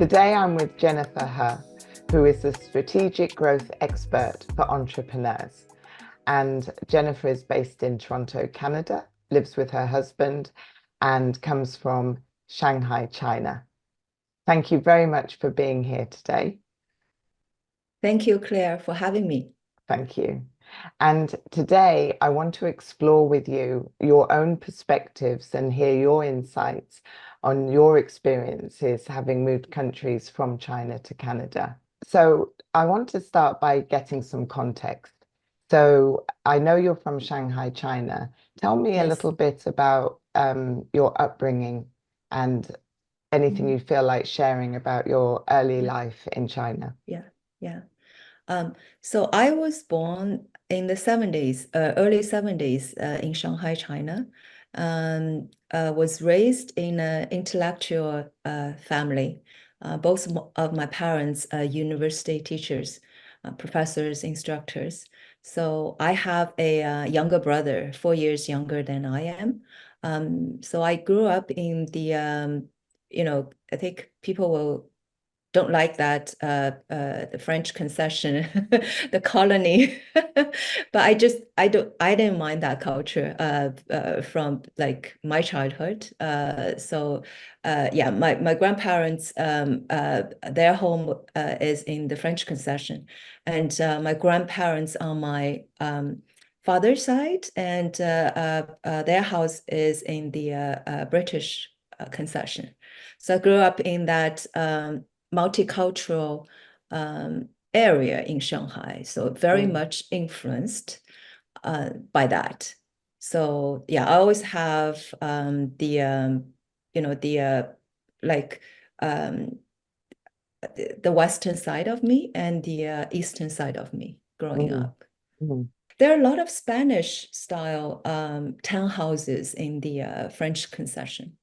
Today I'm with Jennifer He, who is a strategic growth expert for entrepreneurs. And Jennifer is based in Toronto, Canada, lives with her husband, and comes from Shanghai, China. Thank you very much for being here today. Thank you, Claire, for having me. Thank you. And today I want to explore with you your own perspectives and hear your insights on your experiences having moved countries from China to Canada. So I want to start by getting some context. So I know you're from Shanghai, China. Tell me a Yes. little bit about your upbringing and anything you feel like sharing about your early Yeah, life in China. yeah, yeah. So I was born in the 70s, early 70s, in Shanghai, China. Was raised in an intellectual family. Both of my parents are university teachers, professors, instructors. So I have a younger brother, 4 years younger than I am. So I grew up in I think people will don't like that the French concession, the colony. But I didn't mind that culture from like my childhood. Yeah, my grandparents their home is in the French concession, and my grandparents on my father's side, and their house is in the British concession. So I grew up in that multicultural area in Shanghai, so very Mm, much influenced by that. So yeah, I always have the like um, the western side of me and the eastern side of me growing mm, up. mm. There are a lot of Spanish style townhouses in the French concession.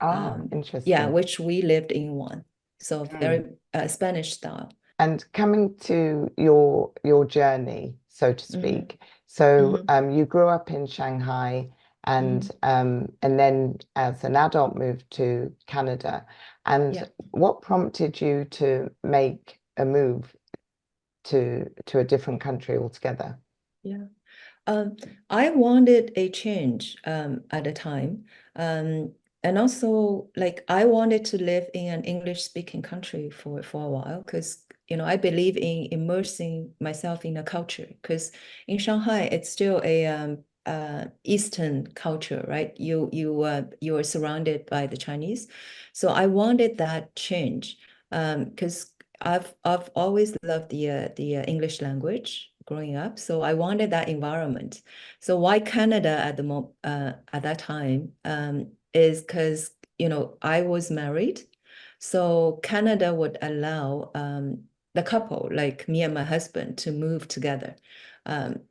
Ah, Um, yeah, interesting. which we lived in one. So Mm. very Spanish style. And coming to your journey, so to Hmm. speak. So Hmm. you grew up in Shanghai Hmm. and then as an adult moved to Canada. And Yeah, what prompted you to make a move to a different country altogether? yeah. Um, I wanted a change at the time. And also like I wanted to live in an English speaking country for a while because I believe in immersing myself in a culture because in Shanghai it's still a Eastern culture, right? You are surrounded by the Chinese. So I wanted that change because I've always loved the English language growing up, so I wanted that environment. So why Canada at that time is because I was married, so Canada would allow the couple, like me and my husband, to move together. Um,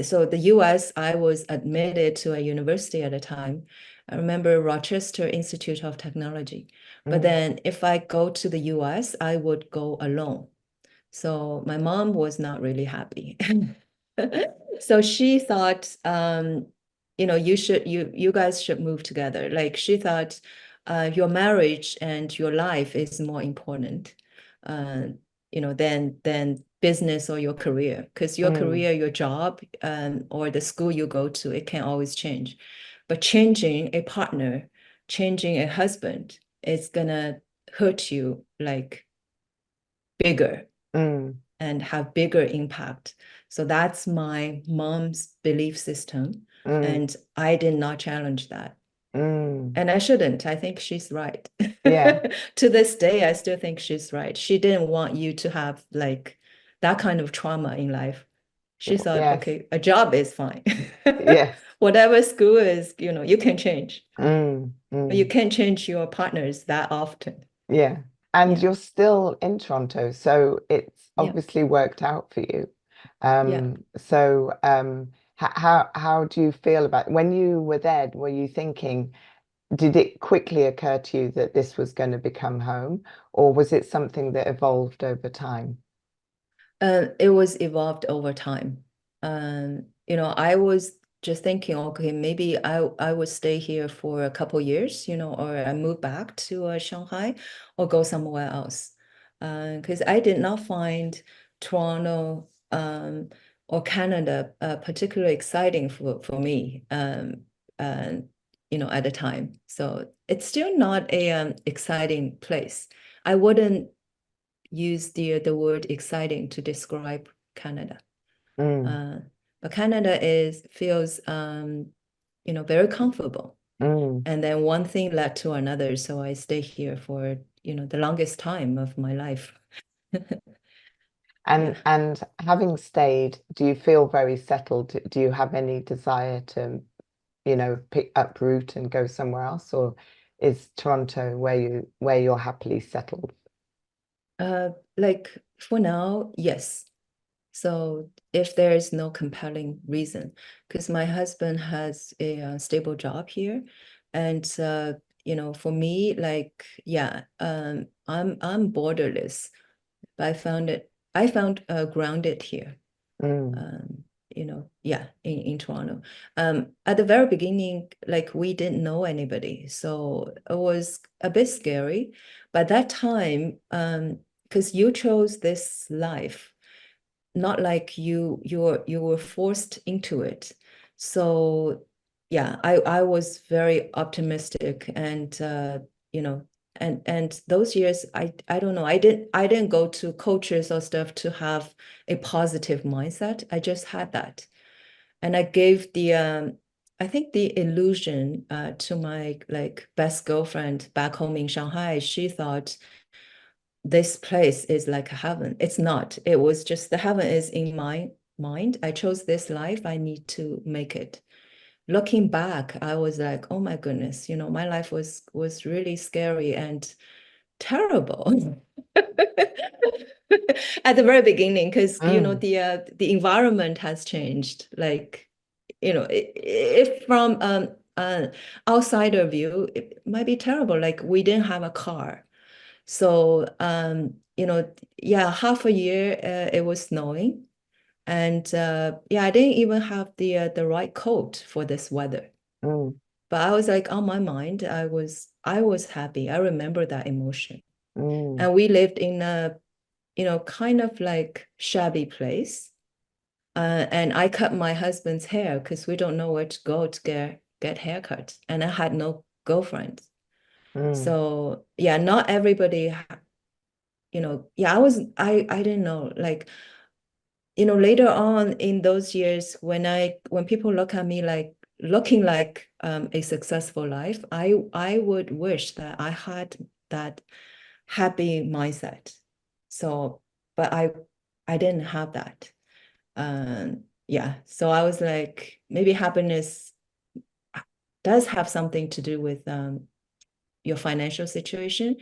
so the U.S., I was admitted to a university at the time. I remember Rochester Institute of Technology. But Mm, then if I go to the US, I would go alone. So my mom was not really happy. So she thought, you guys should move together. Like she thought, your marriage and your life is more important, uh, than business or your career. Because your mm, career, your job, or the school you go to, it can always change. But changing a partner, changing a husband, it's gonna hurt you like bigger mm, and have bigger impact. So that's my mom's belief system. mm, And I did not challenge that. mm. And I shouldn't. I think she's right. Yeah. To this day, I still think she's right. She didn't want you to have like that kind of trauma in life. She thought, Yes. okay, a job is fine. Yes. Whatever school is, you can change. Mm, But you mm. can't change your partners that often. Yeah. And Yeah. you're still in Toronto, so it's Yeah. obviously worked out for you. Yeah. How do you feel about when you were there? Were you thinking, did it quickly occur to you that this was going to become home, or was it something that evolved over time? It was evolved over time. I was just thinking, okay, maybe I would stay here for a couple years, or I move back to Shanghai or go somewhere else. Because I did not find Toronto or Canada particularly exciting for me, at the time. So it's still not a exciting place. I wouldn't use the word exciting to describe Canada. Mm, Uh, but Canada feels very comfortable. mm. And then one thing led to another, so I stay here for the longest time of my life. Yeah. And having stayed, do you feel very settled? Do you have any desire to, pick up root and go somewhere else, or is Toronto where you're happily settled? Like for now, yes. So if there is no compelling reason, because my husband has a stable job here, and for me, like yeah, I'm borderless. But I found grounded here. Mm, Um, yeah, in Toronto. At the very beginning, like we didn't know anybody, so it was a bit scary. But that time, because you chose this life, not like you were forced into it. So yeah, I was very optimistic and you know and those years I don't know, I didn't go to coaches or stuff to have a positive mindset. I just had that. And I gave the I think the illusion to my like best girlfriend back home in Shanghai. She thought this place is like heaven. It's not. It was just the heaven is in my mind. I chose this life. I need to make it. Looking back, I was like, oh my goodness, my life was really scary and terrible at the very beginning because mm, the environment has changed. Like, if from outsider view, it might be terrible. Like we didn't have a car. So, yeah, half a year it was snowing, and yeah, I didn't even have the right coat for this weather. mm, But I was like, on my mind, I was happy. I remember that emotion. mm, And we lived in a kind of like shabby place. And I cut my husband's hair because we don't know where to go to get haircuts, and I had no girlfriend. mm, So yeah, not everybody yeah, I didn't know. Like, later on in those years when people look at me like looking like a successful life, I would wish that I had that happy mindset. So, but I didn't have that. Yeah. So I was like, maybe happiness does have something to do with your financial situation,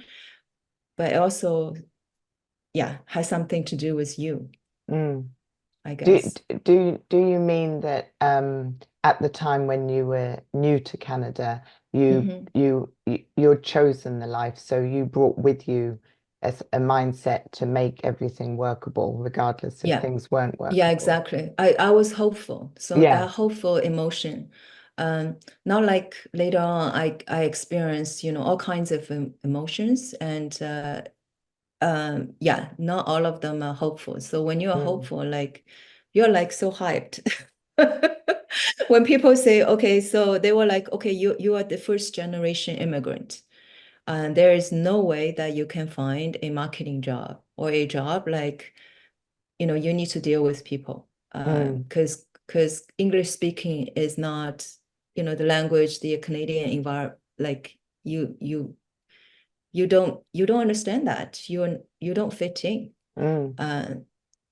but it also, yeah, has something to do with you, mm. I Do guess. do you mean that at the time when you were new to Canada, Mhm. you'd chosen the life, so you brought with you a mindset to make everything workable, regardless if Yeah. things weren't Yeah, workable. exactly. I was hopeful. So Yeah. that hopeful emotion, not like later on I experienced, all kinds of emotions and yeah, not all of them are hopeful. So when you're Mm, hopeful, like you're like so hyped. When people say, okay, so they were like, okay, you are the first generation immigrant. And there is no way that you can find a marketing job or a job like you need to deal with people mm, because English speaking is not the language the Canadian environment like you don't understand that you don't fit in. mm. uh,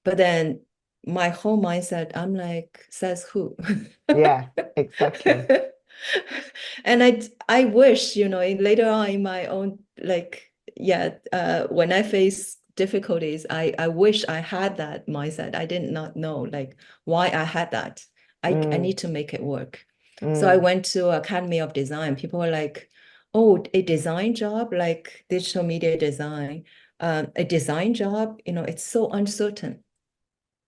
but then my whole mindset, I'm like, says who? Yeah, exactly. And I wish, later on in my own, like, yeah, when I face difficulties, I wish I had that mindset. I did not know like why I had that. I Mm, need to make it work. So I mm, went to Academy of Design. People were like, oh, a design job, like digital media design, a design job, it's so uncertain,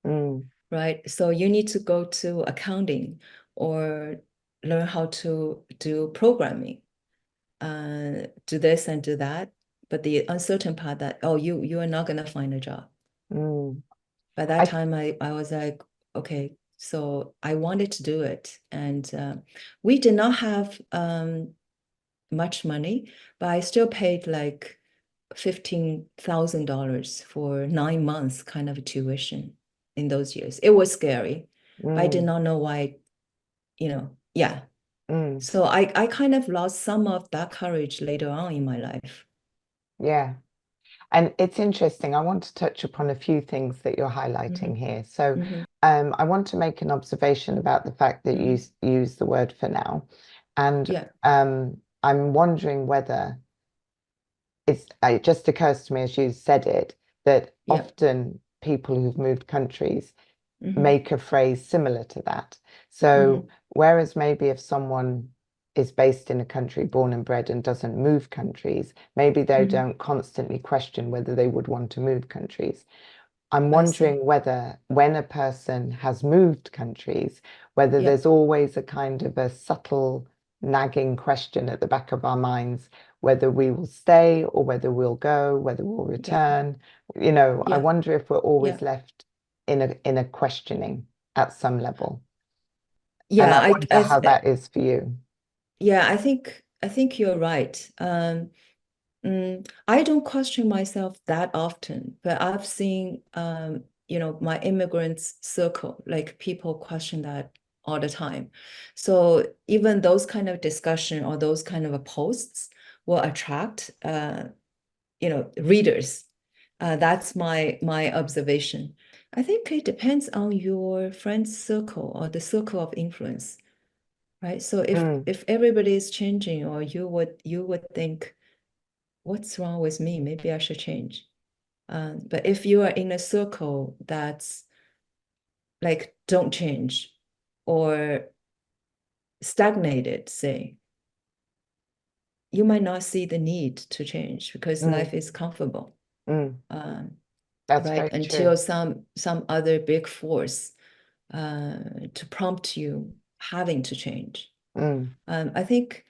mm, right? So you need to go to accounting or learn how to do programming, do this and do that. But the uncertain part that, oh, you are not gonna find a job. Mm. By that I time, I was like, okay, so I wanted to do it. And we did not have much money, but I still paid like $15,000 for 9 months kind of tuition in those years. It was scary, but I did mm, not know why, yeah. mm, So I kind of lost some of that courage later on in my life. yeah. And it's interesting. I want to touch upon a few things that you're Hmm. highlighting here. So, Hmm. I want to make an observation about the fact that you Hmm. use the word for now, and Yeah, I'm wondering whether it just occurs to me as you said it that yeah. often people who've moved countries Hmm. make a phrase similar to that. Hmm. So, whereas maybe if someone is based in a country, born and bred, and doesn't move countries, maybe they Hmm. don't constantly question whether they would want to move countries. I'm I see. wondering whether when a person has moved countries, whether Yeah, there's always a kind of a subtle nagging question at the back of our minds, whether we will stay or whether we'll go, whether we'll yeah, return. You know, I yeah, wonder if we're yeah. always left in a questioning at some level. And Yeah, I wonder how that is for you. yeah, I think you're right. I don't question myself that often, but I've seen, my immigrants circle, like people question that all the time. So even those kind of discussion or those kind of posts will attract, readers. That's my observation. I think it depends on your friend's circle or the circle of influence, right? So if Mm, if everybody is changing, or you would think, what's wrong with me? Maybe I should change. But if you are in a circle that's like don't change or stagnated, say, you might not see the need to change because mm, life is comfortable, mm. um, That's right? very true. Until some other big force to prompt you having to change. Mm, I think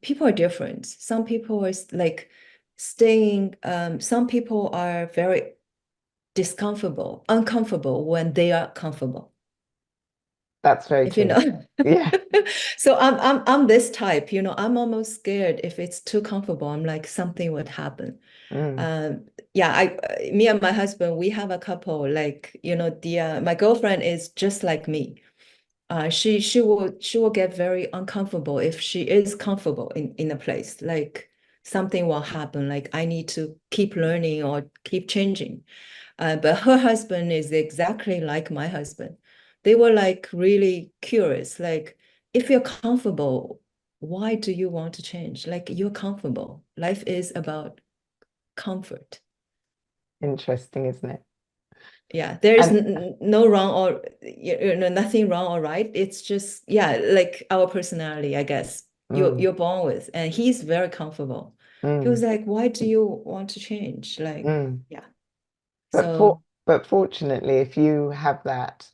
people are different. Some people are like staying, some people are very uncomfortable when they are comfortable, that's very if you true. know. Yeah. So I'm this type, I'm almost scared if it's too comfortable. I'm like something would happen. Mm, Yeah, me and my husband, we have a couple, like, the my girlfriend is just like me. She will get very uncomfortable if she is comfortable in a place. Like something will happen, like I need to keep learning or keep changing. But her husband is exactly like my husband. They were like really curious, like if you're comfortable, why do you want to change? Like you're comfortable. Life is about comfort. interesting, isn't it? Yeah, there is And no wrong or nothing wrong or right. It's just, yeah, like our personality, I guess mm, you're born with, and he's very comfortable. He was mm, like, why do you want to change? Like, mm. yeah. But for So but fortunately, if you have that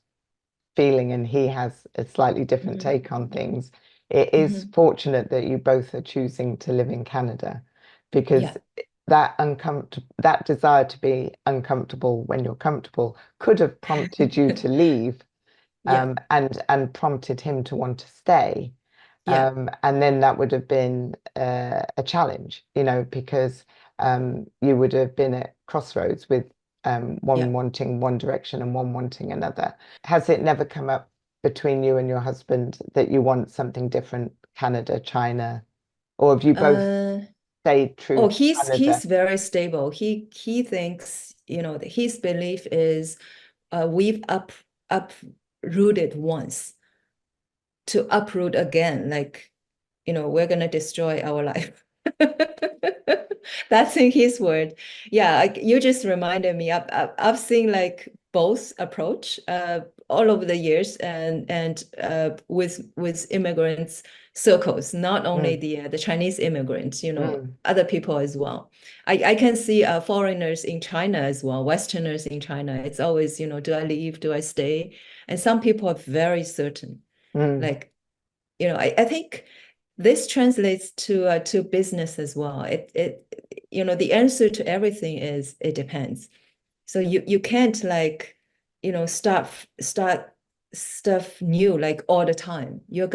feeling and he has a slightly different mhm, take on things, it is mhm, fortunate that you both are choosing to live in Canada because yeah, that desire to be uncomfortable when you're comfortable could have prompted you to leave, yeah, and prompted him to want to stay. yeah, And then that would have been a challenge, because you would have been at crossroads with one yeah. wanting one direction and one wanting another. Has it never come up between you and your husband that you want something different, Canada, China, or have you both Uh, stayed true oh, to he's Canada? very stable. He thinks, that his belief is we've uprooted once to uproot again, like, we're gonna destroy our life. That's in his word. Yeah, you just reminded me. I've seen like both approach all over the years, and with immigrants circles, not only Mm, the Chinese immigrants, mm, other people as well. I can see foreigners in China as well, Westerners in China. It's always, do I leave? Do I stay? And some people are very certain. Mm, Like, I think this translates to business as well. The answer to everything is it depends. So you can't like, start stuff new like all the time. You're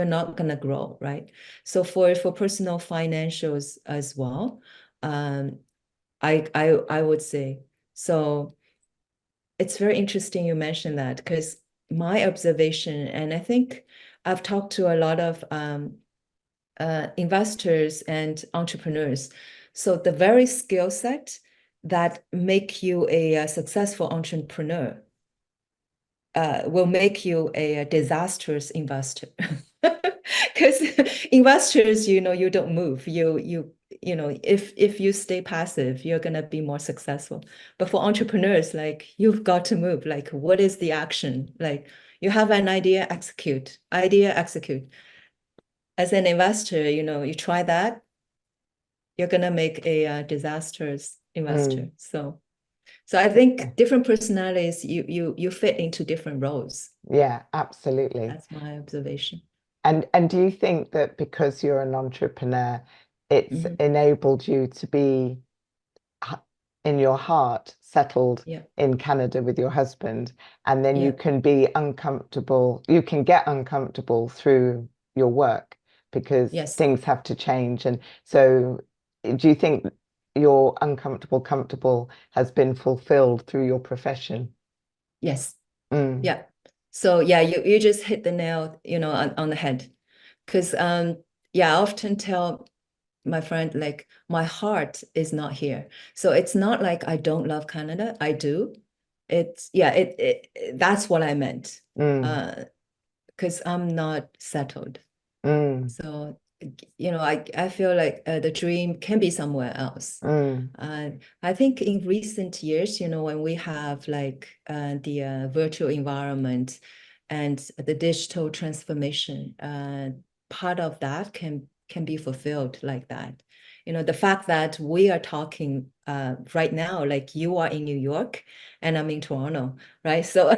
not gonna grow, right? So for personal financials as well, I would say so. It's very interesting you mentioned that because my observation, and I think I've talked to a lot of investors and entrepreneurs. So the very skill set that make you a successful entrepreneur will make you a disastrous investor. Because investors, you don't move. If you stay passive, you're gonna be more successful. But for entrepreneurs, like you've got to move. Like, what is the action? Like you have an idea, execute. Idea, execute. As an investor, you try that, you're gonna make a disastrous investor. mm. So I think different personalities, you fit into different roles. Yeah, absolutely. That's my observation. And do you think that because you're an entrepreneur, it's Mhm. enabled you to be in your heart settled Yeah. in Canada with your husband, and then you Yeah. can be uncomfortable, you can get uncomfortable through your work because Yes. things have to change. And so, do you think your uncomfortable, comfortable has been fulfilled through your profession? Yes. Mm, Yeah. So yeah, you just hit the nail, on the head. Because yeah, I often tell my friend, like, my heart is not here. So it's not like I don't love Canada. I do. It's yeah, that's what I meant. mm, Uh, because I'm not settled. mm, So, I feel like the dream can be somewhere else. mm. I think in recent years, when we have like the virtual environment and the digital transformation, part of that can be fulfilled like that. The fact that we are talking right now, like you are in New York and I'm in Toronto, right? So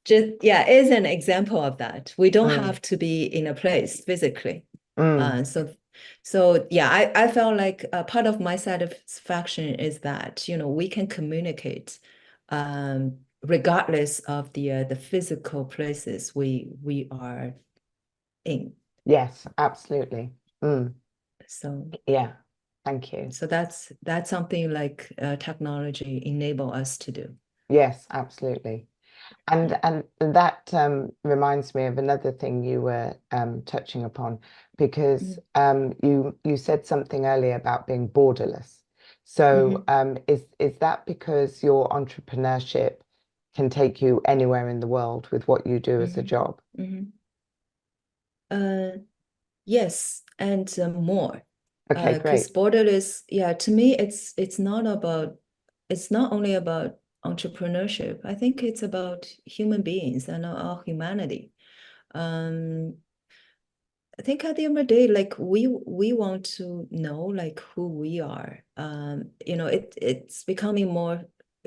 just yeah, is an example of that. We don't Mm, have to be in a place physically. mm. So yeah, I felt like part of my satisfaction is that we can communicate regardless of the physical places we are in. Yes, absolutely. Mm, So yeah, thank you. so that's something like technology enable us to do. Yes, absolutely. Yeah. And that reminds me of another thing you were touching upon, because Mhm. you said something earlier about being borderless. So Mhm. is that because your entrepreneurship can take you anywhere in the world with what you do as a Mhm. job? Mhm. Uh, yes, and more. Okay, Because great. borderless, yeah, to me, it's not only about entrepreneurship. I think it's about human beings and our humanity. Um, I think at the end of the day, like we want to know like who we are. It's becoming more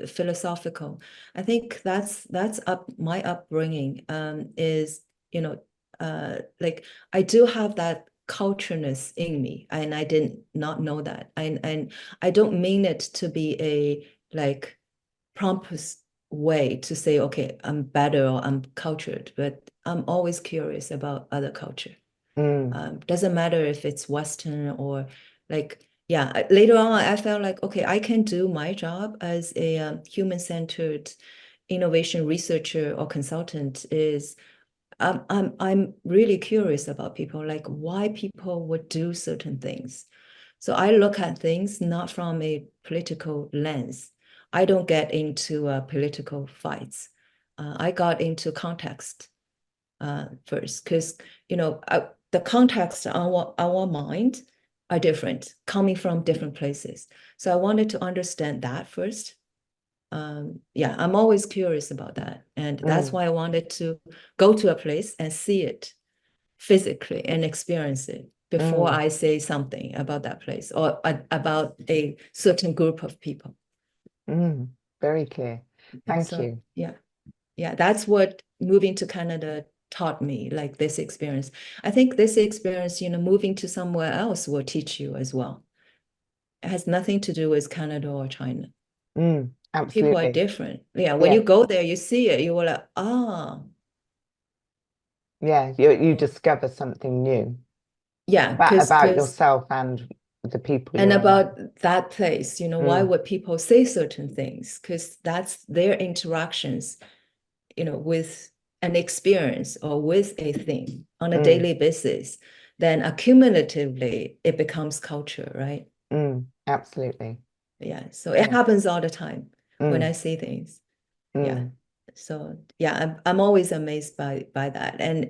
philosophical. I think that's up my upbringing is like I do have that cultureness in me, and I did not know that. And I don't mean it to be a like pompous way to say, okay, I'm better or I'm cultured, but I'm always curious about other culture. Mm, Doesn't matter if it's Western or like, yeah, later on, I felt like, okay, I can do my job as a human-centered innovation researcher or consultant is I'm really curious about people, like why people would do certain things. So I look at things not from a political lens. I don't get into political fights. I got into context first because the context on our mind are different, coming from different places. So I wanted to understand that first. Yeah, I'm always curious about that, and that's mm, why I wanted to go to a place and see it physically and experience it before mm, I say something about that place or about a certain group of people. mm. Very clear. And Thank so you. yeah, yeah, that's what moving to Canada taught me, like this experience. I think this experience, moving to somewhere else will teach you as well. It has nothing to do with Canada or China. People are Absolutely. different. Yeah, when Yeah. you go there, you see it, you will like, ah, Yeah. You discover something new yeah, about because yourself and the people and you're about around. that place, why Mm, would people say certain things? Because that's their interactions, with an experience or with a thing on a mm, daily basis. Then accumulatively, it becomes culture, right? absolutely. Yeah. So it Yeah. happens all the time when I Mm, see things. Yeah. mm, So yeah, I'm always amazed by that. And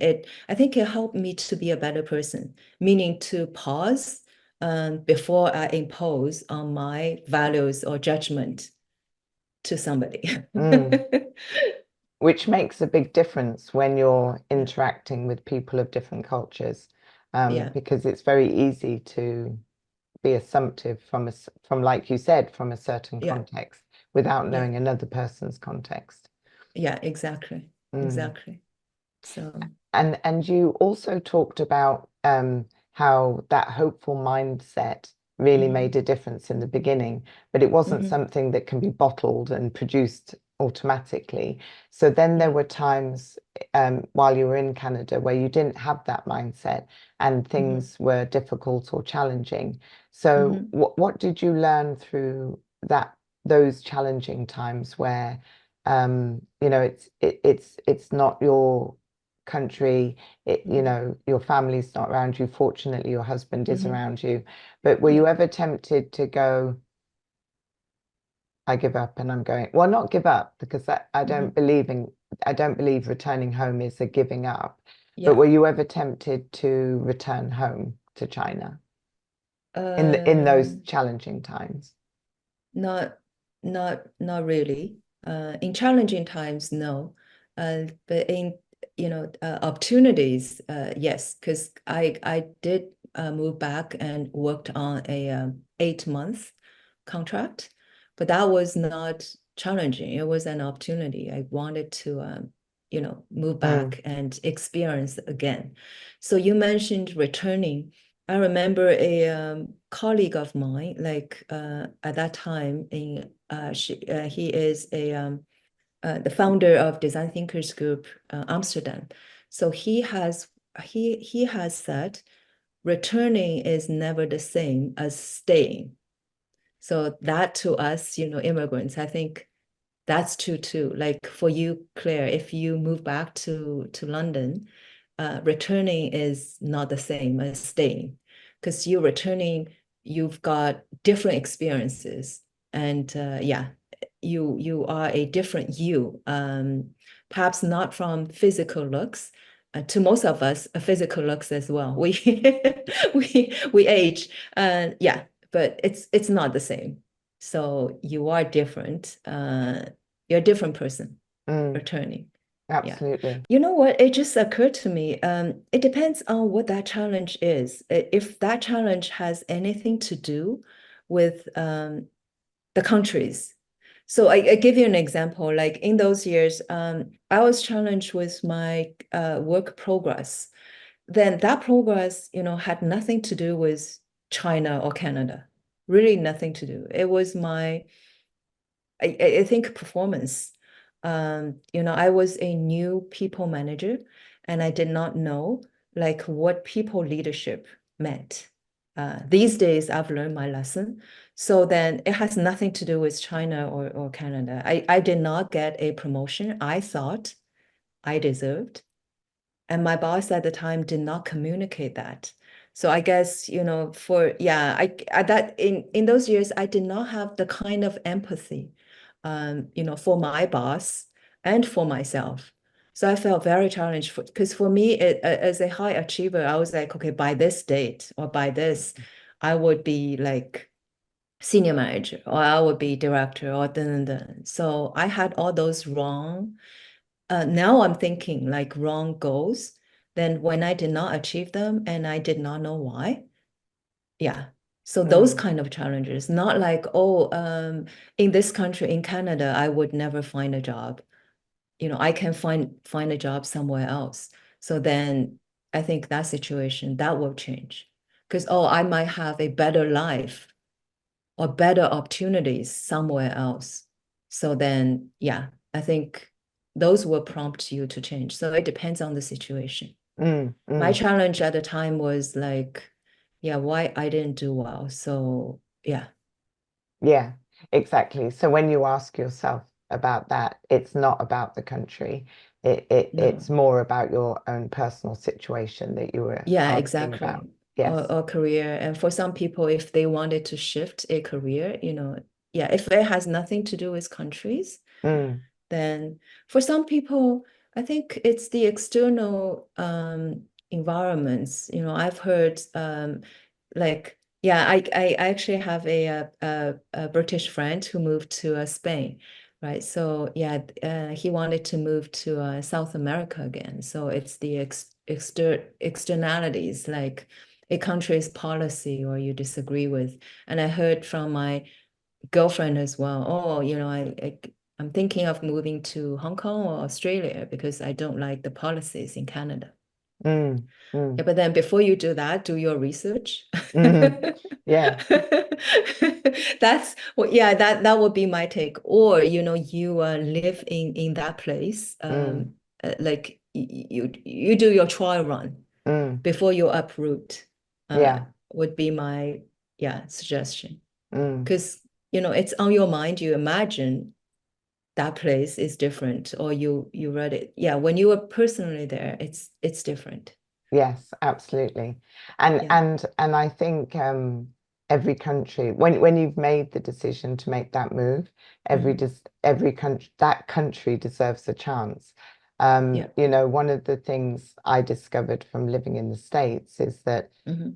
I think it helped me to be a better person, meaning to pause before I impose on my values or judgment to somebody. mm. Which makes a big difference when you're Yeah. interacting with people of different cultures, Yeah. because it's very easy to be assumptive from, like you said, from a certain Yeah. context without Yeah. knowing another person's context. Yeah, exactly. Mm. Exactly. So, And you also talked about how that hopeful mindset really mhm, made a difference in the beginning, but it wasn't mhm, something that can be bottled and produced automatically. So then there yeah. were times while you were in Canada where you didn't have that mindset and Mhm, things were difficult or challenging. So mhm, what did you learn through those challenging times where it's not your country, mhm, your family's not around you. Fortunately, your husband is mhm. around you. But were you Yeah. ever tempted to go, I give up and I'm going, well, not give up because Mhm. I don't believe returning home is a giving up. But Yeah. were you ever tempted to return home to China in those Um, challenging times? Not not really. In challenging times, no. But in opportunities, yes, because I did move back and worked on a 8 month contract, but that was not challenging. It was an opportunity. I wanted to move Mm, back and experience again. So you mentioned returning. I remember a colleague of mine, like at that time, he is the founder of Design Thinkers Group Amsterdam. So he has said returning is never the same as staying. So that to us, immigrants, I think that's true too. Like for you, Claire, if you move back to London, returning is not the same as staying because you're returning, you've got different experiences, and yeah, you are a different you. Perhaps not from physical looks. To most of us, physical looks as well. We we age, yeah, but it's not the same. So you are different. You're a different person mm, returning. Yeah. absolutely. You know what? It just occurred to me. It depends on what that challenge is. If that challenge has anything to do with the countries. So I give you an example. Like in those years, I was challenged with my work progress. Then that progress, had nothing to do with China or Canada. Really nothing to do. It was I think performance. I was a new people manager and I did not know like what people leadership meant. These days I've learned my lesson. So then it has nothing to do with China or Canada. I did not get a promotion I thought I deserved. And my boss at the time did not communicate that. So I guess, for yeah, I that in those years I did not have the kind of empathy, for my boss and for myself. So I felt very challenged because for me, as a high achiever, I was like, okay, by this date or by this, I would be like senior manager or I would be director or then. So I had all those wrong now I'm thinking like wrong goals. Then when I did not achieve them and I did not know why. Yeah. So those Mm, kind of challenges, not like, oh, in this country, in Canada, I would never find a job. I can find a job somewhere else. So then I think that situation, that will change. Because, oh, I might have a better life or better opportunities somewhere else. So then, yeah, I think those will prompt you to change. So it depends on the situation. My Mm. challenge at the time was like, yeah, why I didn't do well. So yeah, Yeah, exactly. So when you ask yourself about that, it's not about the country. It's no. more about your own personal situation that you were Yeah, asking about. exactly. Yes. Or career. And for some people, if they wanted to shift a career, yeah, if it has nothing to do with countries, Mm, then for some people, I think it's the external environments. I've heard like yeah, I actually have a British friend who moved to Spain, right? So yeah, he wanted to move to South America again. So it's the externalities, like a country's policy or you disagree with. And I heard from my girlfriend as well. Oh, I'm thinking of moving to Hong Kong or Australia because I don't like the policies in Canada. mm, Yeah, mm, but then before you do that, do your research. mm. Yeah. That's well, yeah, that would be my take. Or, you live in that place, Mm, like you do your trial run mm. before you uproot, uh, Yeah. would be my yeah suggestion. Mm. Because it's on your mind. You imagine that place is different, or you read it. Yeah, when you were personally there, it's different. Yes, absolutely. And Yeah. and and I think every country, when you've made the decision to make that move, Hmm. every country, that country deserves a chance. Yeah. One of the things I discovered from living in the States is that Hmm.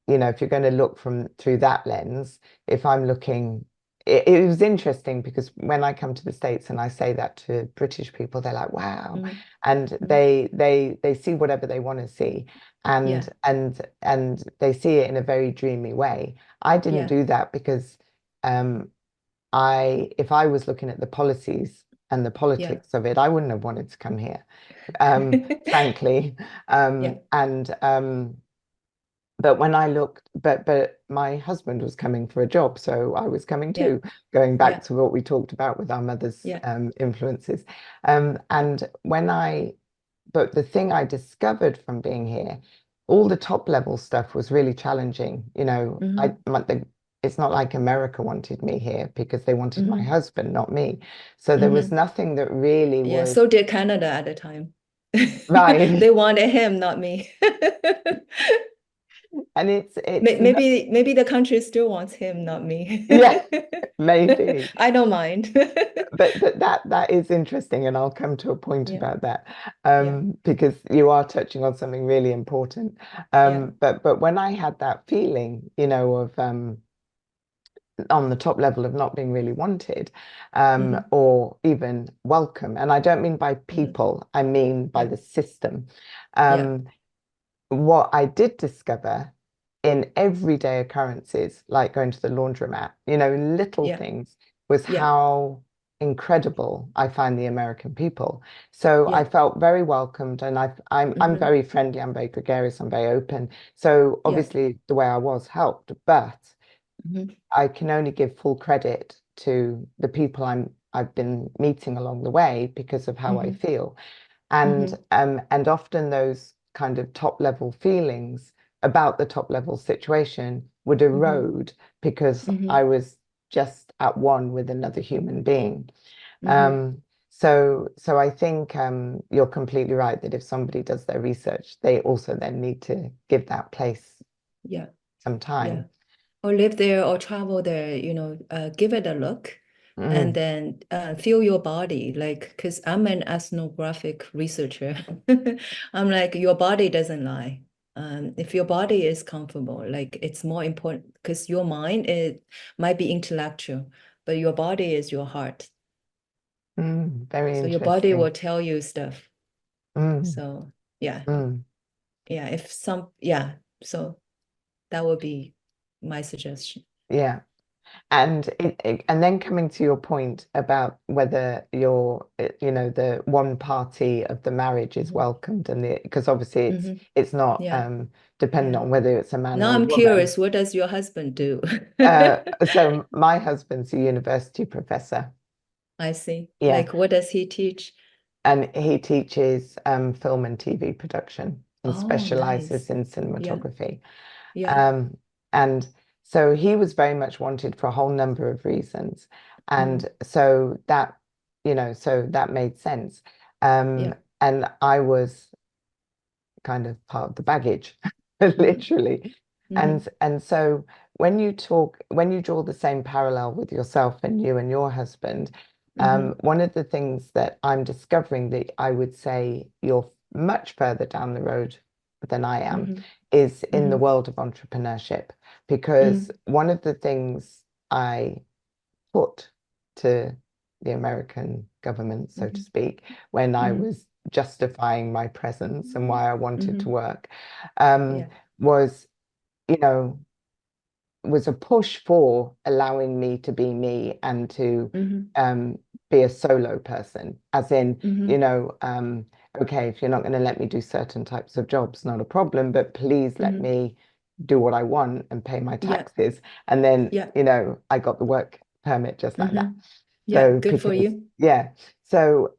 if you're going to look from through that lens, if I'm looking, it was interesting because when I come to the States and I say that to British people, they're like, wow. Hmm. And Hmm. they see whatever they want to see Yeah. and they see it in a very dreamy way. I didn't Yeah. do that because um if I was looking at the policies and the Yeah. politics of it, I wouldn't have wanted to come here, frankly. Yeah. And but when I looked, but my husband was coming for a job, so I was coming Yeah. too, going back Yeah. to what we talked about with our mother's Yeah. influences. And but the thing I discovered from being here, all the top level stuff was really challenging. Hmm. It's not like America wanted me here because they wanted my Hmm. husband, not me. So there was Hmm. nothing that really Yeah. was So did Canada at the time. right. They wanted him, not me. And it's Maybe the country still wants him, not me. yeah, maybe. I don't mind. But that is interesting, and I'll come to a point Yeah. about that Yeah. because you are touching on something really important. Yeah. But when I had that feeling, of on the top level of not being really wanted, Hmm. or even welcome, and I don't mean by Hmm. people, I mean by Yeah. the system. Yeah. Um, what I did discover in everyday occurrences, like going to the laundromat, little Yeah. things, was Yeah. how incredible I find the American people. So I Yeah. felt very welcomed, and I'm Hmm. very friendly, I'm very gregarious, I'm very open. So Yeah. obviously the way I was helped, but Hmm. I can only give full credit to the people I've been meeting along the way because of how I Hmm. feel. And often those kind of top level feelings about the top level situation would Hmm. erode because Hmm. I was just at one with another human being. Hmm. So I think you're completely right that if somebody does their research, they also then need to give that place Yeah. some Yeah. time. Or live there or travel there, give it a look and Mm, then feel your body. Like, because I'm an ethnographic researcher. I'm like, your body doesn't lie. If your body is comfortable, like it's more important because your mind it might be intellectual, but your body is your heart. very So your body interesting. will tell you stuff. Mm, So yeah, mm, yeah. Yeah. So that would be my suggestion. yeah. And then coming to your point about whether the one party of the marriage is welcomed, and because obviously it's not Yeah, dependent yeah. on whether it's a man Now or a I'm woman. curious, what does your husband do? So my husband's a university professor. I see. Yeah, Like, what does he teach? and he teaches film and TV production and Oh, specializes nice. in Yeah, cinematography. yeah. Um, and so he was very much wanted for a whole number of reasons. Mm, And so that made sense. Um, yeah. and I was kind of part of the baggage, Mm-hmm, literally. mm-hmm, And so when you draw the same parallel with yourself and you and your husband, mm-hmm, one of the things that I'm discovering that I would say you're much further down the road than I am mm-hmm, is in the mm-hmm, world of entrepreneurship, because mm-hmm, one of the things I put to the American government, so to mm-hmm, speak, when I mm-hmm, was justifying my presence and why I wanted to mm-hmm. work, um, Yeah. was, you know, was a push for allowing me to be me and to Mm-hmm, um, be a solo person, as in, mm-hmm, okay, if you're not going to let me do certain types of jobs, not a problem, but please let mm-hmm. me do what I want and pay my Yeah, taxes. And then, yeah. I got the work permit just like that. Mm-hmm. Yeah, So good for because you. yeah, so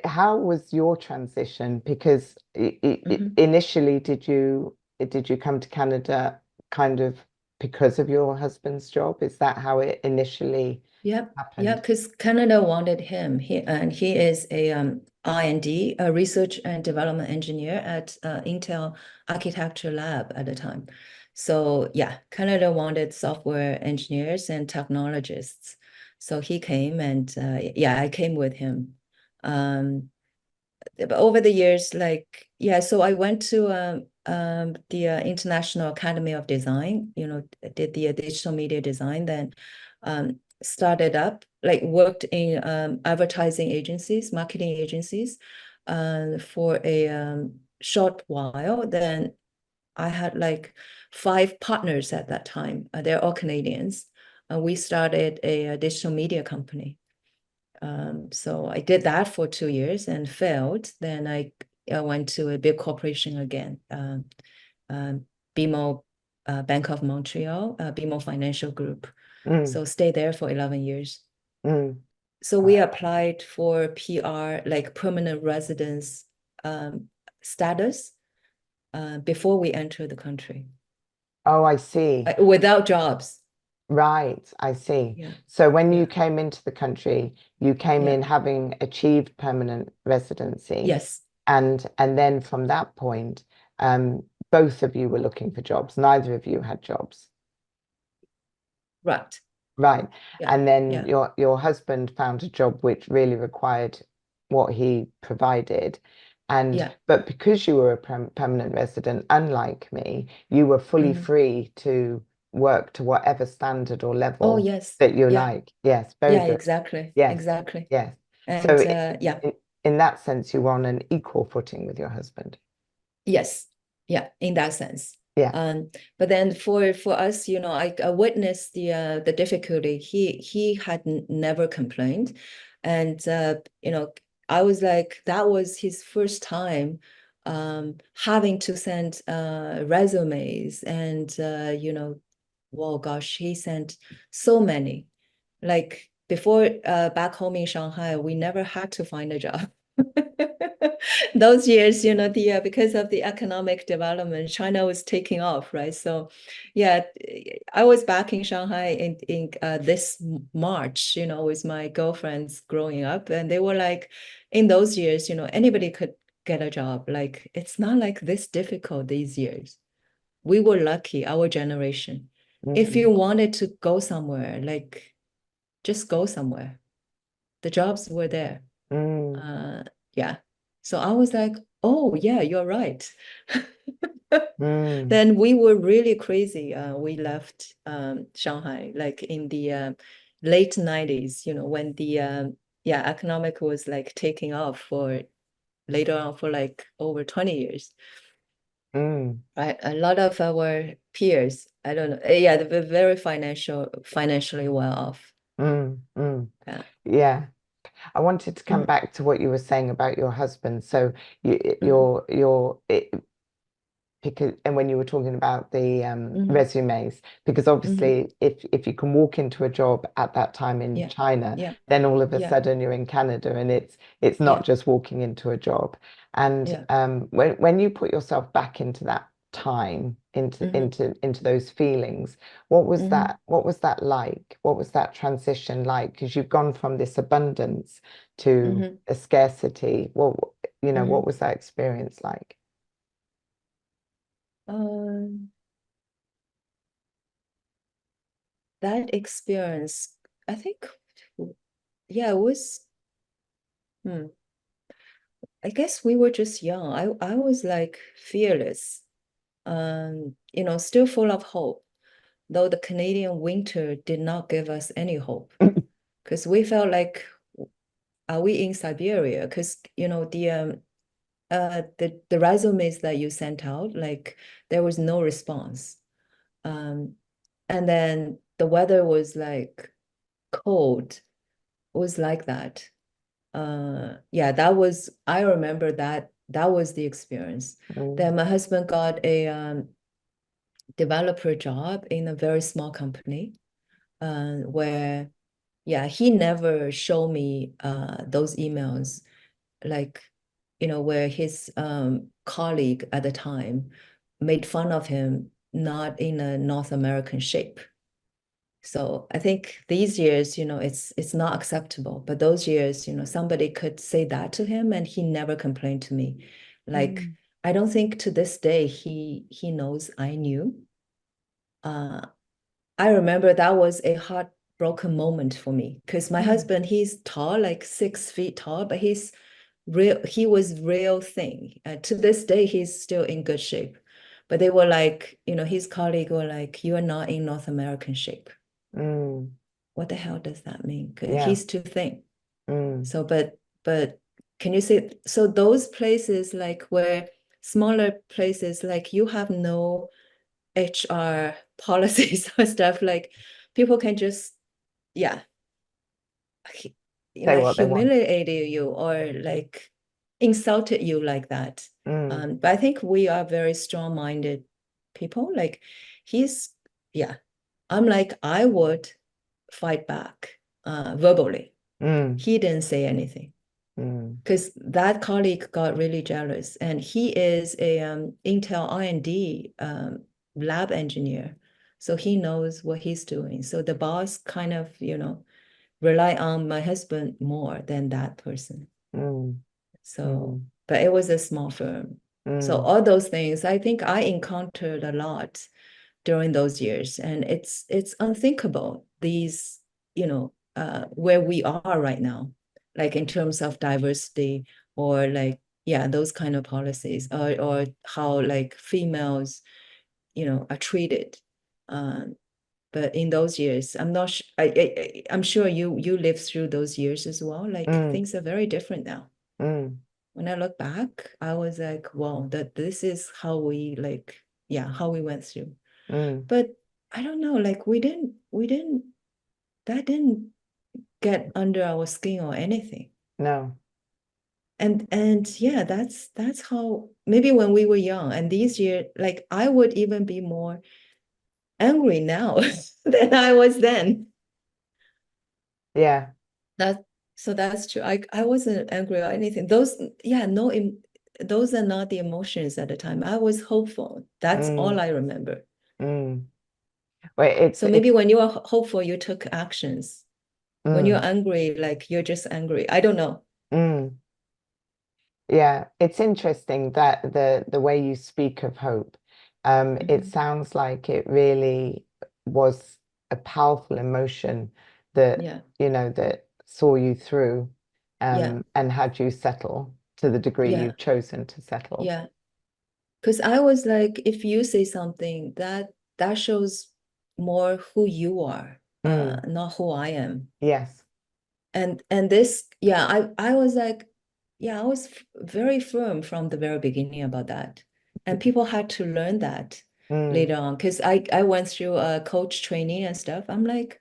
how was your transition? Because Mm-hmm. initially, did you come to Canada kind of because of your husband's job? Is that how it initially Yep, yeah, happened? because Canada wanted him. He is a R&D, a research and development engineer at Intel Architecture Lab at the time. So yeah, Canada wanted software engineers and technologists. So he came, and yeah, I came with him. Um, but over the years, like yeah, so I went to the International Academy of Design. Did the digital media design, then started up, like worked in advertising agencies, marketing agencies, for a short while. Then I had like 5 partners at that time. They're all Canadians. We started a digital media company. So I did that for 2 years and failed. Then I went to a big corporation again, BMO, Bank of Montreal, BMO Financial Group. Mm, So stay there for 11 years. mm. So we applied for PR, like permanent residence status, before we enter the country, Oh, I see. without jobs. Right, I see. Yeah, So when you yeah, came into the country, you came yeah. in having achieved permanent residency, Yes, and then from that point, both of you were looking for jobs. Neither of you had jobs. right. Right. Yeah, And then yeah, your husband found a job which really required what he provided. And yeah. but because you were a permanent resident, unlike me, you were fully Mhm. free to work to whatever standard or Oh, level yes. that you Yeah. like. Yes, very Yeah, good. exactly. Yes, Exactly. yes. So And yeah, in that sense, you were on an equal footing with your husband. yes. Yeah, in that sense. Yeah. But then for us, I witnessed the difficulty. He had never complained. And I was like, that was his first time having to send resumes, and whoa gosh, he sent so many. Like before, back home in Shanghai, we never had to find a job. Those years, because of the economic development, China was taking off, right? So, yeah, I was back in Shanghai in this March, with my girlfriends growing up, and they were like, in those years, anybody could get a job. Like, it's not like this difficult these years. We were lucky, our generation. If you Mm, wanted to go somewhere, like, just go somewhere. The jobs were there. mm, Uh, yeah. So I was like, oh, yeah, you're right. mm, Then we were really crazy. We left Shanghai like in the late 90s, when the yeah, economic was like taking off for later on for like over 20 years. mm, right? A lot of our peers, I don't know, yeah, they're very financially well off. mm. Yeah. Yeah. I wanted to come Mm, back to what you were saying about your husband. So mm, because and when you were talking about the mm, resumes, because mm. obviously if you can walk into a job at that time in Yeah, China, yeah, then all of a yeah, sudden you're in Canada, and it's not yeah, just walking into a job. And yeah. when you put yourself back into that time, Hmm. into those feelings, Hmm. what was that like? What was that transition like? Because you've gone from this abundance to Hmm. a scarcity. What Hmm. was that experience like? Um, that experience, I think, yeah, it was, hmm, I guess we were just young. I was like fearless, still full of hope, though the Canadian winter did not give us any hope because we felt like, are we in Siberia? Because, the resumes that you sent out, like there was no response. Um, and then the weather was like cold, it was like that. Yeah, I remember that was the experience. Mm, Then my husband got a developer job in a very small company, where, yeah, he never showed me those emails, like, where his colleague at the time made fun of him, not in a North American shape. So I think these years, it's not acceptable. But those years, somebody could say that to him and he never complained to me. Like, mm, I don't think to this day he knows I knew. Uh, I remember that was a heartbroken moment for me because my mm, husband, he's tall, like 6 feet tall, but he was real thin. To this day, he's still in good shape. But they were like, his colleague were like, you are not in North American shape. mm. What the hell does that mean? Yeah. He's too thin. Mm, So, but can you say, so those places like where smaller places, like you have no HR policies or stuff, like people can just, yeah, say like what they want. humiliated you or like insulted you like that. Mm, But I think we are very strong-minded people. Like he's, yeah, I'm like, I would fight back verbally. mm, He didn't say anything mm, because that colleague got really jealous, and he is a Intel R&D lab engineer, so he knows what he's doing. So the boss kind of, rely on my husband more than that person. mm, So, mm, but it was a small firm. So mm, all those things, I think I encountered a lot during those years, and it's unthinkable where we are right now, like in terms of diversity or like, yeah, those kind of policies, or how like females, are treated. Um, but in those years, I'm not I'm sure you lived through those years as well. Like mm, things are very different now. mm, When I look back, I was like, wow, that this is how we like, yeah, how we went through. mm. But I don't know, like that didn't get under our skin or anything. No. And yeah, that's how, maybe when we were young, and these years, like I would even be more angry now than I was then. Yeah. That so that's true. I wasn't angry or anything. Those, yeah, no, those are not the emotions at the time. I was hopeful. That's all Mm, I remember. mm. Well, So maybe when you are hopeful, you took actions. When you're mm, angry, like you're just angry. I don't know. mm. Yeah, it's interesting that the way you speak of hope, it Mhm. sounds like it really was a powerful emotion that, Yeah, that saw you through, yeah, and had you settle to the degree yeah, you've chosen to settle. yeah. Because I was like, if you say something, that shows more who you are, Mm, not who I am. yes. And this, yeah, I was like, yeah, I was very firm from the very beginning about that. And people had to learn that Mm, later on because I went through a coach training and stuff. I'm like,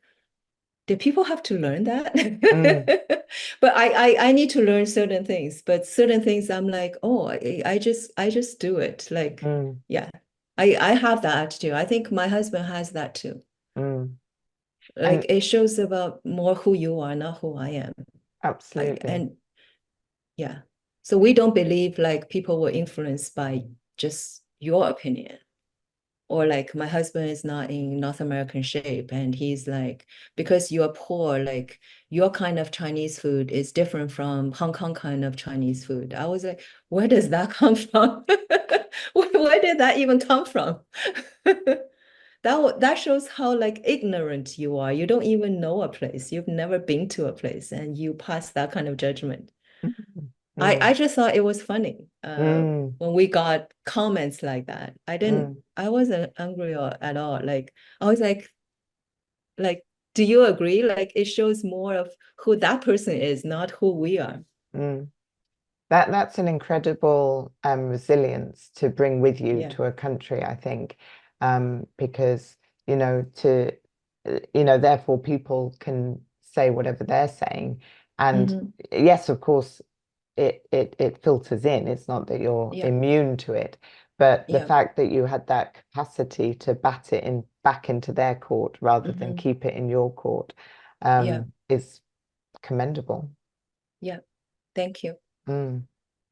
did people have to learn that? mm, But I need to learn certain things, but certain things I'm like, oh, I just do it. Like, mm, yeah, I have that attitude. I think my husband has that too. mm. Like And it shows about more who you are, not who I am. absolutely. And yeah. So we don't believe like people were influenced by just your opinion. Or like my husband is not in North American shape and he's like, because you're poor, like your kind of Chinese food is different from Hong Kong kind of Chinese food. I was like, where does that come from? Where did that even come from? That shows how like ignorant you are. You don't even know a place. You've never been to a place and you pass that kind of judgment. Mm, I mm, just thought it was funny mm, when we got comments like that. mm, I wasn't angry at all. Like I was like, do you agree? Like it shows more of who that person is, not who we are. mm. That's an incredible resilience to bring with you Yeah. to a country, I think, because to therefore people can say whatever they're saying, and Hmm. yes, of course, it filters in. It's not that you're Yeah. immune to it, but the Yeah. fact that you had that capacity to bat it in back into their court rather than Hmm. keep it in your court, Yeah. is commendable. Yeah. Thank you. Mm.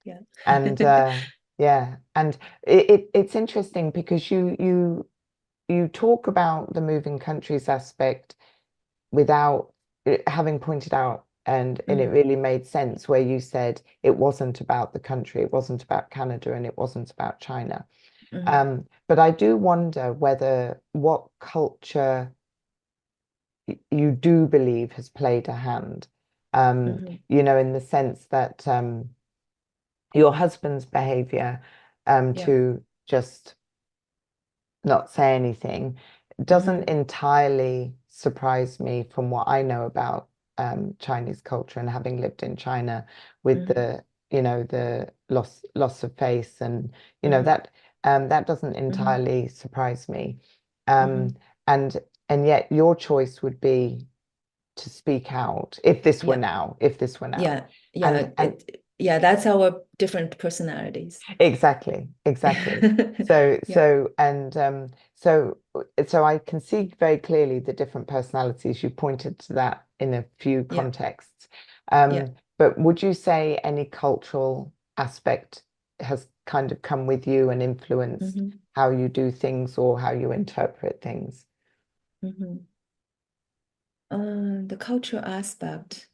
Yeah. And yeah, and it's interesting because you talk about the moving countries aspect without having pointed out, and it Mm, really made sense where you said it wasn't about the country, it wasn't about Canada, and it wasn't about China. mm, But I do wonder whether what culture you do believe has played a hand, mhm. in the sense that your husband's behavior Yeah. to just not say anything doesn't Hmm. entirely surprise me from what I know about Chinese culture and having lived in China with Hmm. the loss of face and Hmm. that doesn't Hmm. entirely surprise me. Um, Hmm. and yet your choice would be to speak out if this were Yeah. now, if this were now. Yeah. Yeah. And Yeah, that's our different personalities. exactly, exactly. So, Yeah. so, and so I can see very clearly the different personalities. You pointed to that in a few Yeah. contexts. Yeah. But would you say any cultural aspect has kind of come with you and influenced Hmm. how you do things or how you interpret things? Hmm. The cultural aspect.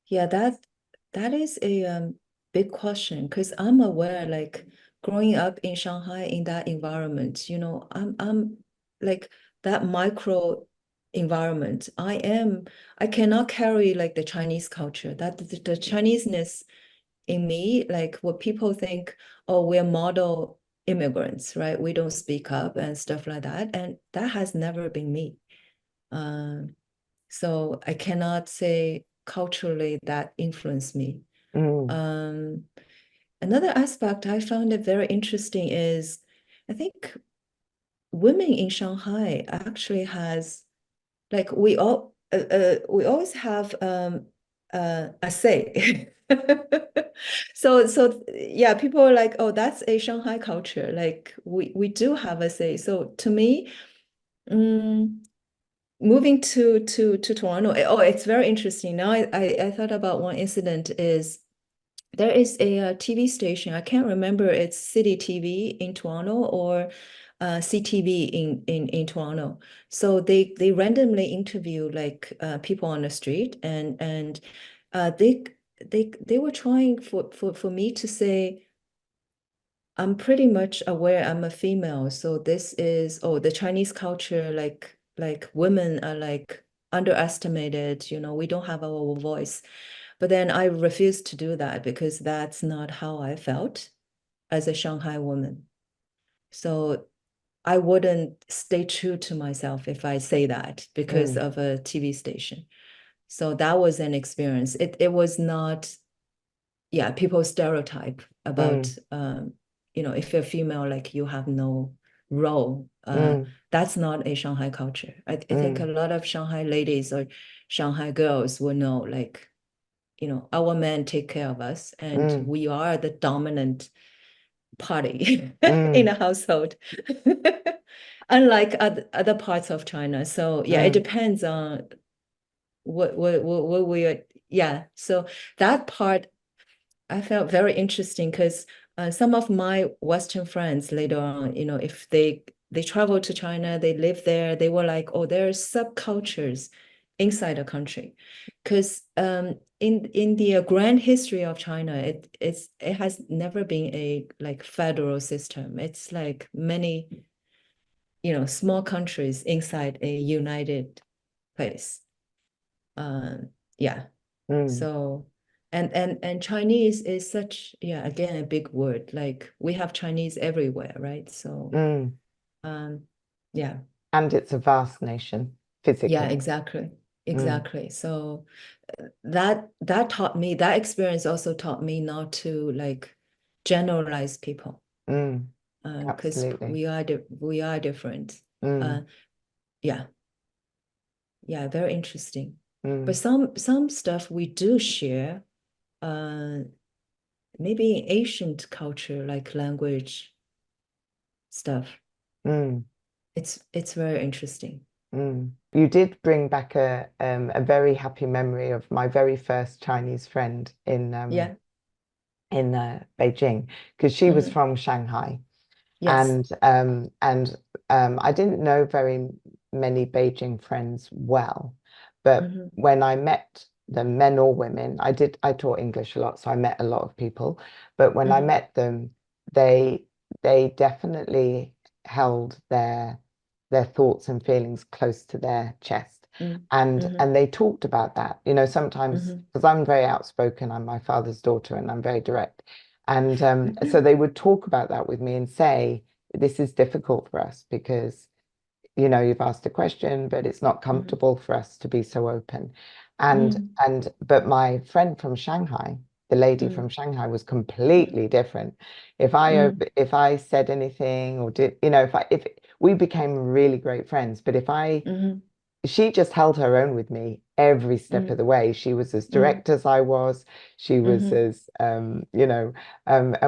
Yeah, that is a big question because I'm aware, like growing up in Shanghai in that environment, I'm like that micro environment. I cannot carry like the Chinese culture. That the Chineseness in me, like what people think, oh, we're model immigrants, right? We don't speak up and stuff like that. And that has never been me. Um, so I cannot say culturally that influenced me. Mm, Um, Another aspect I found it very interesting is I think women in Shanghai actually has like we always have a say. So yeah, people are like, oh, that's a Shanghai culture. Like we do have a say. So to me, um, moving to Toronto, oh, it's very interesting. Now I thought about one incident is there is a, TV station. I can't remember it's City TV in Toronto or CTV in Toronto. So they randomly interview like people on the street and uh, they they were trying for me to say I'm pretty much aware I'm a female. So this is, oh, the Chinese culture, like women are like underestimated, we don't have our voice. But then I refused to do that because that's not how I felt as a Shanghai woman. So I wouldn't stay true to myself if I say that because mm, of a TV station. So that was an experience. It was not, yeah, people stereotype about mm, if you're female, like you have no role. Mm, That's not a Shanghai culture. I think a mm, lot of Shanghai ladies or Shanghai girls will know, like, our men take care of us, and mm, we are the dominant party in mm, a household, unlike other parts of China. So yeah, it mm, depends on what we are. Yeah, so that part I felt very interesting because some of my Western friends later on, if they travel to China, they live there, they were like, oh, there are subcultures inside the country. Because in the grand history of China, it has never been a like federal system. It's like many, small countries inside a united place. Yeah. mm, So, and Chinese is such, yeah, again, a big word. Like we have Chinese everywhere, right? So, mm. um, yeah, And it's a vast nation yeah, physically. exactly, Mm, exactly. So that taught me, that experience also taught me not to like generalize people, mm, because absolutely. we are different. Uh, Mm, yeah, yeah, very interesting. But mm, some stuff we do share. Uh, maybe ancient culture like language stuff. mm, It's very interesting. mm. You did bring back a very happy memory of my very first Chinese friend Yeah. in Beijing because she was Hmm. from Shanghai. Yes. And I didn't know very many Beijing friends well, but Hmm. when I met them, men or women, I taught English a lot, so I met a lot of people. But when I Hmm. met them, they they definitely held their thoughts and feelings close to their chest. Hmm. Hmm. And they talked about that. Sometimes Hmm. because I'm very outspoken, I'm my father's daughter and I'm very direct. And so they would talk about that with me and say, this is difficult for us because, you've asked a question, but it's not Hmm. comfortable for us to be so open. Hmm. But my friend from Shanghai, the lady from Shanghai was completely different. If I said anything or did, if we became really great friends, but if I Hmm. she just held her own with me every step of Hmm. the way. She was as Hmm. direct as I was. She was Hmm. as, and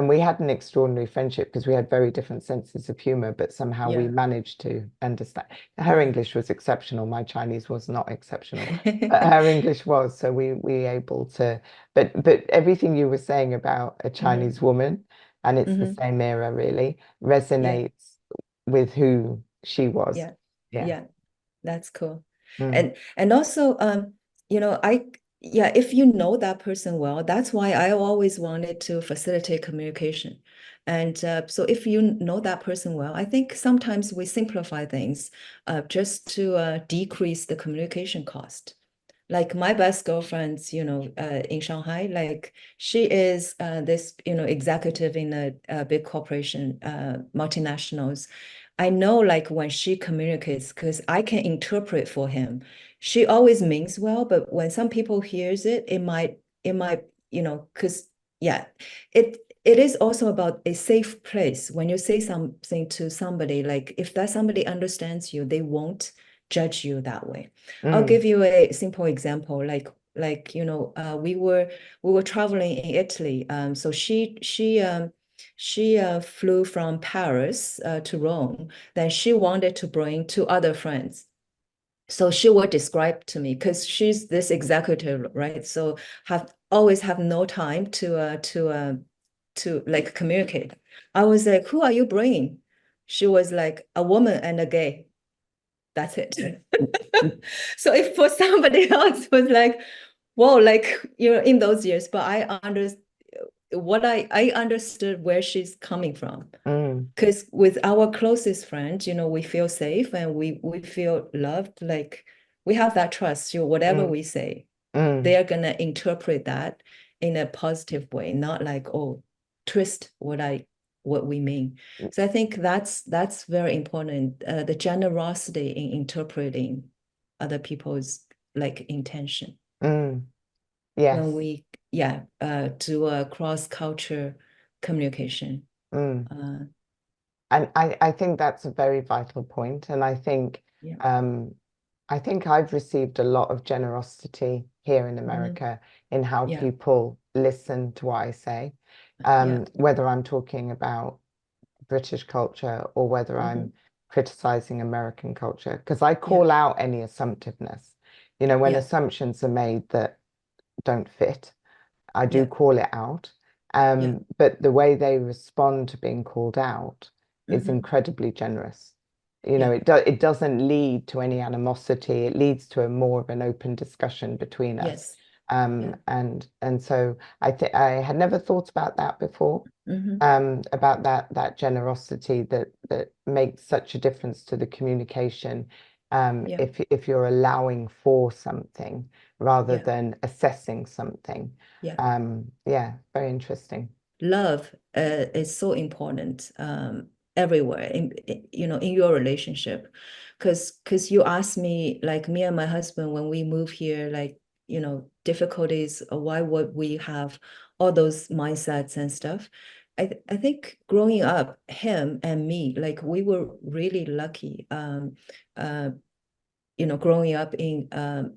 we had an extraordinary friendship because we had very different senses of humor, but somehow we Yeah. managed to understand. Her Yeah. English was exceptional. My Chinese was not exceptional, but her English was. So we able to, but everything you were saying about a Hmm. Chinese woman, and it's the Hmm. same era really, Yeah. resonates with who she was. Yeah. Yeah. Yeah. That's cool. Mm, And also, yeah, if you know that person well, that's why I always wanted to facilitate communication. And so if you know that person well, I think sometimes we simplify things just to decrease the communication cost. Like my best girlfriends, in Shanghai, like she is this, executive in a big corporation, multinationals. I know like when she communicates, because I can interpret for him. She always means well, but when some people hears it, it might, because yeah, it is also about a safe place. When you say something to somebody, like if that somebody understands you, they won't judge you that way. I'll mm. give you a simple example. We were traveling in Italy. So she flew from Paris to Rome. Then she wanted to bring two other friends. So she would describe to me because she's this executive, right? So have always have no time to like communicate. I was like, "Who are you bringing?" She was like, "A woman and a gay." That's it. So if for somebody else was like, whoa, like in those years, but I understood where she's coming from. Mm, Because with our closest friends, we feel safe and we feel loved. Like we have that trust. So whatever mm, we say, they mm, are gonna interpret that in a positive way, not like, oh, twist what we mean. So I think that's very important. The generosity in interpreting other people's like intention mm. when Yes. we do a cross-culture communication. mm. Uh, And I think that's a very vital point. And yeah. um, I think I've received a lot of generosity here in Hmm. America in how Yeah. people listen to what I say, Yeah. whether I'm talking about British culture or whether I'm Hmm. criticizing American culture, because I Yeah. call out any assumptiveness. You know, when Yeah. assumptions are made that don't fit, I do Yeah. call it out. Yeah. But the way they respond to being called out is Hmm. incredibly generous. You know, Yeah. it doesn't lead to any animosity. It leads to a more of an open discussion between us. Yes. Yeah. And so I think I had never thought about that before, Hmm. about that generosity that makes such a difference to the communication, Yeah. if you're allowing for something rather Yeah. than assessing something. Yeah. Yeah, very interesting. Love is so important everywhere in your relationship, because you asked me, like, me and my husband, when we move here, like, difficulties, why would we have all those mindsets and stuff. I think growing up, him and me, like, we were really lucky, uh growing up in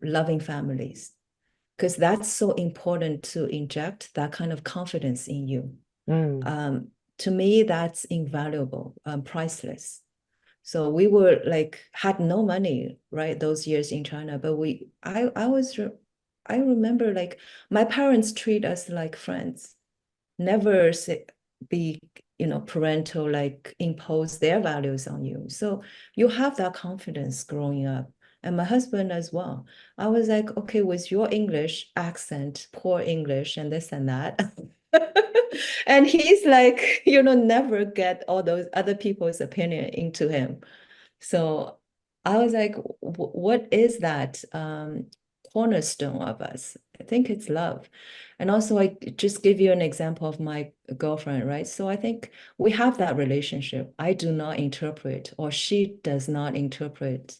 loving families, because that's so important to inject that kind of confidence in you. Mm, um, to me, that's invaluable, priceless. So we were like had no money, right, those years in China, but I remember, like, my parents treat us like friends, never say, be parental, like, impose their values on you. So you have that confidence growing up, and my husband as well. I was like, okay, with your English accent, poor English, and this and that. And he's like, never get all those other people's opinion into him. So I was like, what is that cornerstone of us? I think it's love. And also, I just give you an example of my girlfriend, right? So I think we have that relationship. I do not interpret, or she does not interpret,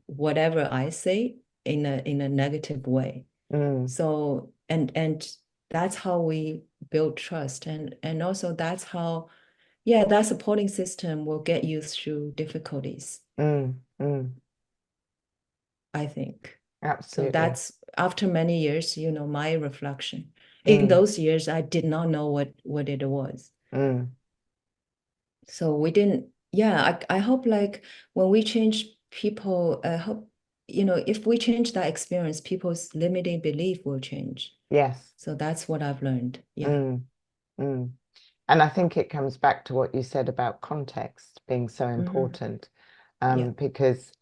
whatever I say in a negative way. mm, So and that's how we build trust, and also that's how, yeah, that supporting system will get you through difficulties, mm. I think. So Absolutely. that's after many years, my reflection. In Mm, those years, I did not know what it was. mm, So we didn't, yeah, I hope, like, when we change people, I hope, if we change that experience, people's limiting belief will change. yes. So that's what I've learned. Yeah. Mm, mm. And I think it comes back to what you said about context being so Hmm. important. Yeah. Because,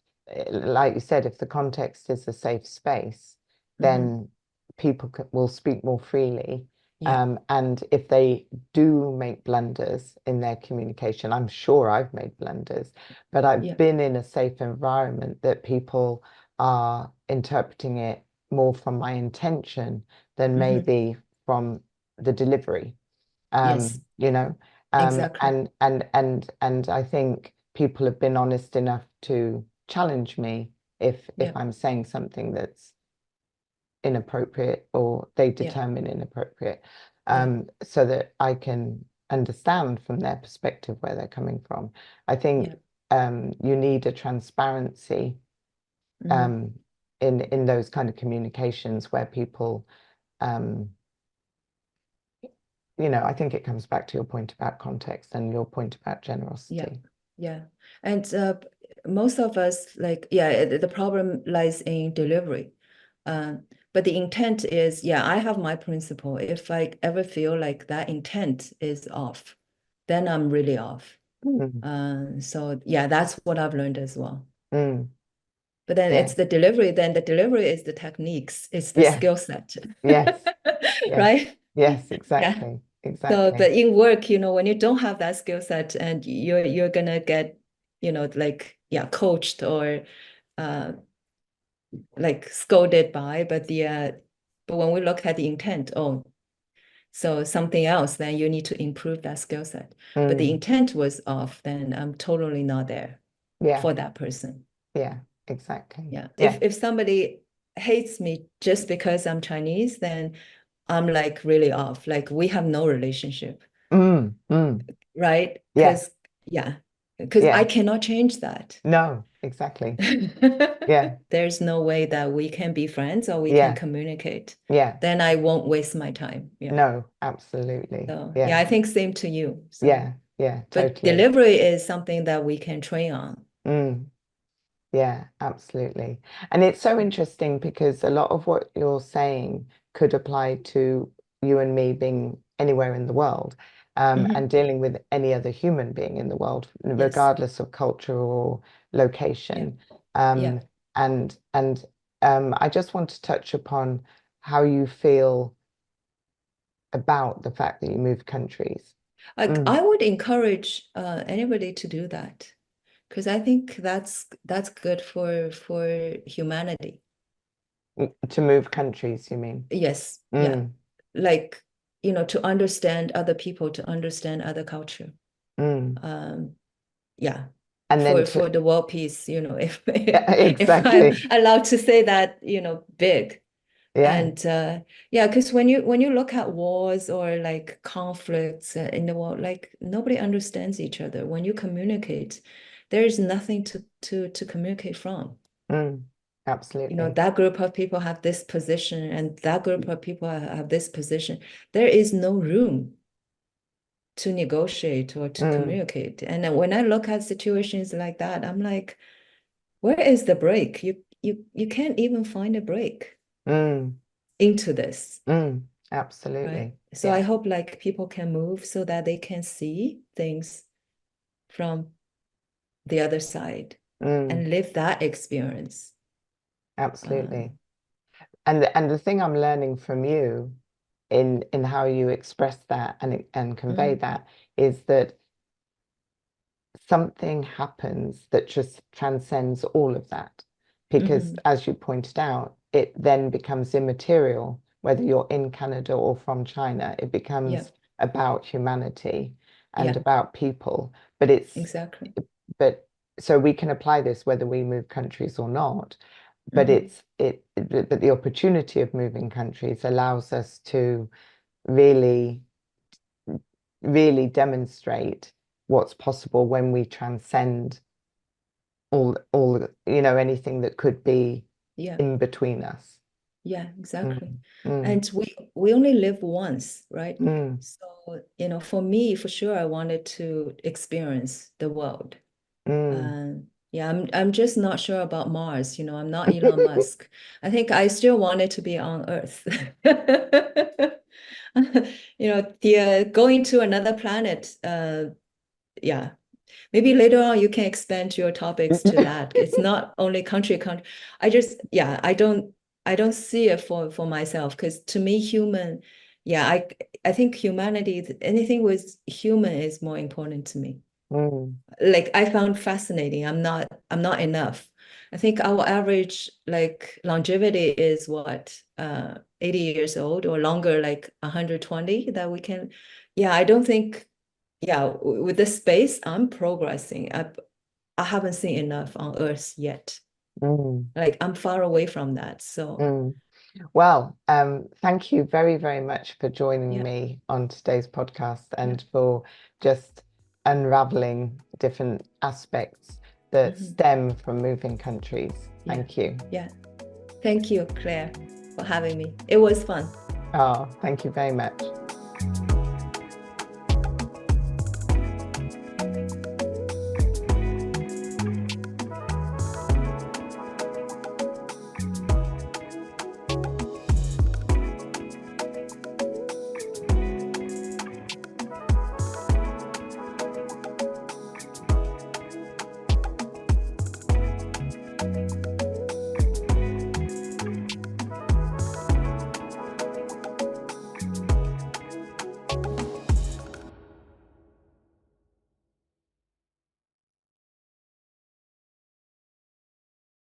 like you said, if the context is a safe space, Hmm. then people will speak more freely. Yeah. And if they do make blunders in their communication, I'm sure I've made blunders, but I've Yeah. been in a safe environment that people are interpreting it more from my intention than Hmm. maybe from the delivery. Yes, You know, exactly. and I think people have been honest enough to challenge me if Yeah. I'm saying something that's inappropriate or they Yeah. determine inappropriate, Yeah. so that I can understand from their perspective where they're coming from. I Yeah. think you need a transparency Hmm. um, in those kind of communications where people um, I think it comes back to your point about context and your point about Yeah. generosity. Yeah. And most of us, like, yeah, the problem lies in delivery. But the intent is, yeah, I have my principle. If I ever feel like that intent is off, then I'm really off. Mm, So yeah, that's what I've learned as well. mm, But then yeah. it's the delivery, then the delivery is the techniques, it's the Yes. skill set. Yes. Yes. Right? Yes. Yeah. Exactly. So, Exactly. but in work, when you don't have that skill set, and you're gonna get, like, yeah, coached, or uh like scolded by, but when we look at the intent, oh, so something else, then you need to improve that skill set. But the Mm, intent was off, then I'm totally not there yeah. for that person. Yeah. Exactly. Yeah. If Yeah. if somebody hates me just because I'm Chinese, then I'm like really off. Like, we have no relationship. mm. right? Yeah, Because I yeah. cannot change that. No, exactly. Yeah, There's no way that we can be friends or we can yeah, communicate. yeah. Then I won't waste my time. Yeah. No, absolutely. So yeah, Yeah, I think same to you. So, yeah, yeah, but totally. delivery is something that we can train on. Mm. Yeah, absolutely. And it's so interesting because a lot of what you're saying could apply to you and me being anywhere in the world, and Hmm. dealing with any other human being in the world, Yes. regardless of culture or Yeah. location. Yeah. And I just want to touch upon how you feel about the fact that you moved countries. Mm. I would encourage anybody to do that because I think that's good for humanity. To move countries, you mean? Yes. Yeah. Mm. Like, to understand other people, to understand other culture. Mm. Um, yeah. And then For the world peace, if yeah, if I'm exactly. allowed to say that, big. Yeah. And yeah, because when you look at wars or like conflicts in the world, like nobody understands each other. When you communicate, there is nothing to communicate from. Mm, absolutely. That group of people have this position and that group of people have this position. There is no room to negotiate or to Mm, communicate. And then when I look at situations like that, I'm like, where is the break? You can't even find a break mm, into this, right? absolutely. So I Yeah. hope like people can move so that they can see things from the other side Mm, and live that experience. absolutely. Um, And the thing I'm learning from you in how you express that and convey mhm, that is that something happens that just transcends all of that. Because mhm. as you pointed out, it then becomes immaterial, whether you're in Canada or from China, it Yeah, becomes about humanity and yeah, about people. But it's, exactly. but so we can apply this whether we move countries or not. But Mhm. but the opportunity of moving countries allows us to really really demonstrate what's possible when we transcend anything that could be Yeah, in between us. yeah, Mm, exactly. mm, And we only live once, right? mm, So, for me, for sure, I wanted to experience the world. mm. Yeah, I'm just not sure about Mars. I'm not Elon Musk. I think I still wanted to be on Earth. The going to another planet. Yeah, maybe later on you can expand your topics to that. It's not only country. Yeah, I don't see it for myself because to me, human. Yeah, I think humanity, anything with human is more important to me. Mm, Like I found fascinating. I'm not enough. I think our average like longevity is what 80 years old or longer, like 120 that we can. Yeah, I don't think. Yeah, with the space, I'm progressing. I haven't seen enough on Earth yet. mm, Like I'm far away from that. So mm. Well, thank you very, very much for joining yeah, me on today's podcast yeah. and for just unraveling different aspects that Mhm. stem from moving countries. Yeah, Thank you. yeah. Thank you, Claire, for having me. It was fun. Oh, thank you very much.